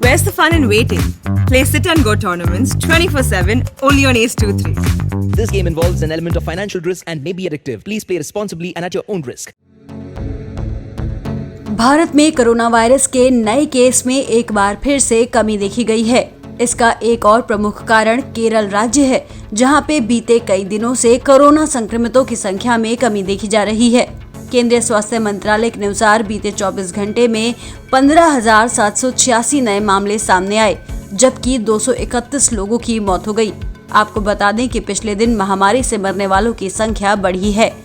Where's the fun in waiting? Play Sit and Go tournaments 24/7 only on Ace 2-3. This game involves an element of financial risk and may be addictive. Please play responsibly and at your own risk. Bharat में corona virus के नए case में एक बार फिर से कमी देखी गई है। इसका एक और प्रमुख कारण केरल राज्य है, जहां पे बीते कई दिनों से कोरोना संक्रमितों की संख्या में कमी देखी जा रही है। केंद्रीय स्वास्थ्य मंत्रालय के अनुसार बीते 24 घंटे में 15,786 नए मामले सामने आए, जबकि 231 लोगों की मौत हो गई। आपको बता दें कि पिछले दिन महामारी से मरने वालों की संख्या बढ़ी है।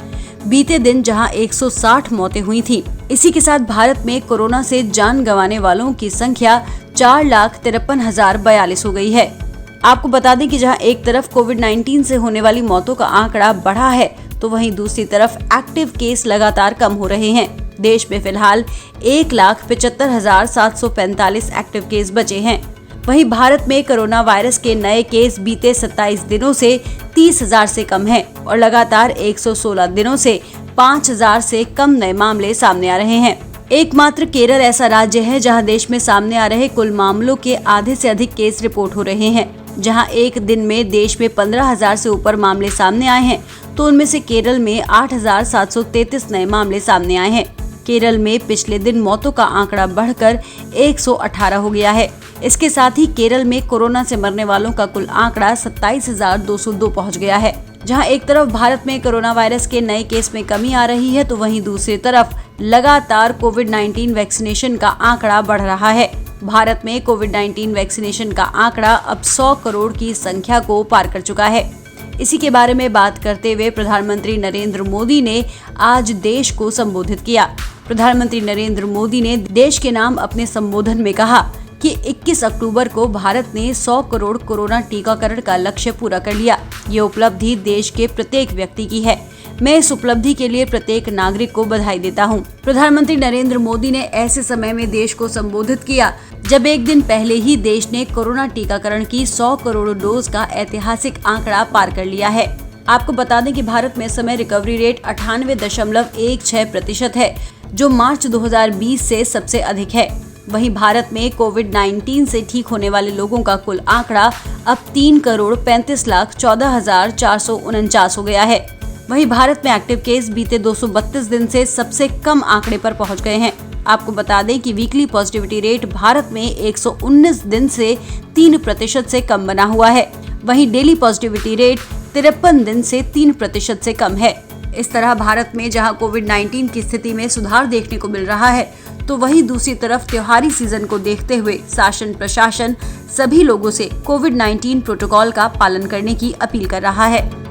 बीते दिन जहां 160 मौतें हुई थी, इसी के साथ भारत में कोरोना से जान गंवाने वालों की संख्या 4,53,042 हो गई है। आपको बता दें कि जहां एक तरफ कोविड-19 से होने वाली मौतों का आंकड़ा बढ़ा है, तो वहीं दूसरी तरफ एक्टिव केस लगातार कम हो रहे हैं। देश में फिलहाल 1,75,745 एक्टिव केस बचे हैं। वहीं भारत में कोरोना वायरस के नए केस बीते 27 दिनों से 30,000 से कम हैं और लगातार 116 दिनों से 5,000 से कम नए मामले सामने आ रहे हैं। एकमात्र केरल ऐसा राज्य है जहां देश में सामने आ रहे कुल मामलों के आधे से अधिक केस रिपोर्ट हो रहे हैं। जहां एक दिन में देश में 15,000 से ऊपर मामले सामने आए हैं, तो उनमें से केरल में 8,733 नए मामले सामने आए हैं। केरल में पिछले दिन मौतों का आंकड़ा बढ़कर 118 हो गया है। इसके साथ ही केरल में कोरोना से मरने वालों का कुल आंकड़ा 27,202 पहुंच गया है। जहां एक तरफ भारत में कोरोना वायरस के नए केस में कमी आ रही है, तो वहीं दूसरी तरफ लगातार कोविड-19 वैक्सीनेशन का आंकड़ा बढ़ रहा है। भारत में कोविड-19 वैक्सीनेशन का आंकड़ा अब 100 करोड़ की संख्या को पार कर चुका है। इसी के बारे में बात करते हुए प्रधानमंत्री नरेंद्र मोदी ने आज देश को संबोधित किया। प्रधानमंत्री नरेंद्र मोदी ने देश के नाम अपने संबोधन में कहा कि 21 अक्टूबर को भारत ने 100 करोड़ कोरोना टीकाकरण का लक्ष्य पूरा कर लिया। ये उपलब्धि देश के प्रत्येक व्यक्ति की है। मैं इस उपलब्धि के लिए प्रत्येक नागरिक को बधाई देता हूं। प्रधानमंत्री नरेंद्र मोदी ने ऐसे समय में देश को संबोधित किया जब एक दिन पहले ही देश ने कोरोना टीकाकरण की 100 करोड़ डोज का ऐतिहासिक आंकड़ा पार कर लिया है। आपको बता दें कि भारत में इस समय रिकवरी रेट 98.16% है, जो मार्च 2020 से सबसे अधिक है। वहीं भारत में कोविड-19 से ठीक होने वाले लोगों का कुल आंकड़ा अब 3,35,14,449 हो गया है। वहीं भारत में एक्टिव केस बीते 232 दिन से सबसे कम आंकड़े पर पहुंच गए हैं। आपको बता दें कि वीकली पॉजिटिविटी रेट भारत में 119 दिन से 3% से कम बना हुआ है। वहीं डेली पॉजिटिविटी रेट 53 दिन से 3% से कम है। इस तरह भारत में जहां कोविड-19 की स्थिति में सुधार देखने को मिल रहा है, तो वहीं दूसरी तरफ त्योहारी सीजन को देखते हुए शासन प्रशासन सभी लोगों से कोविड-19 प्रोटोकॉल का पालन करने की अपील कर रहा है।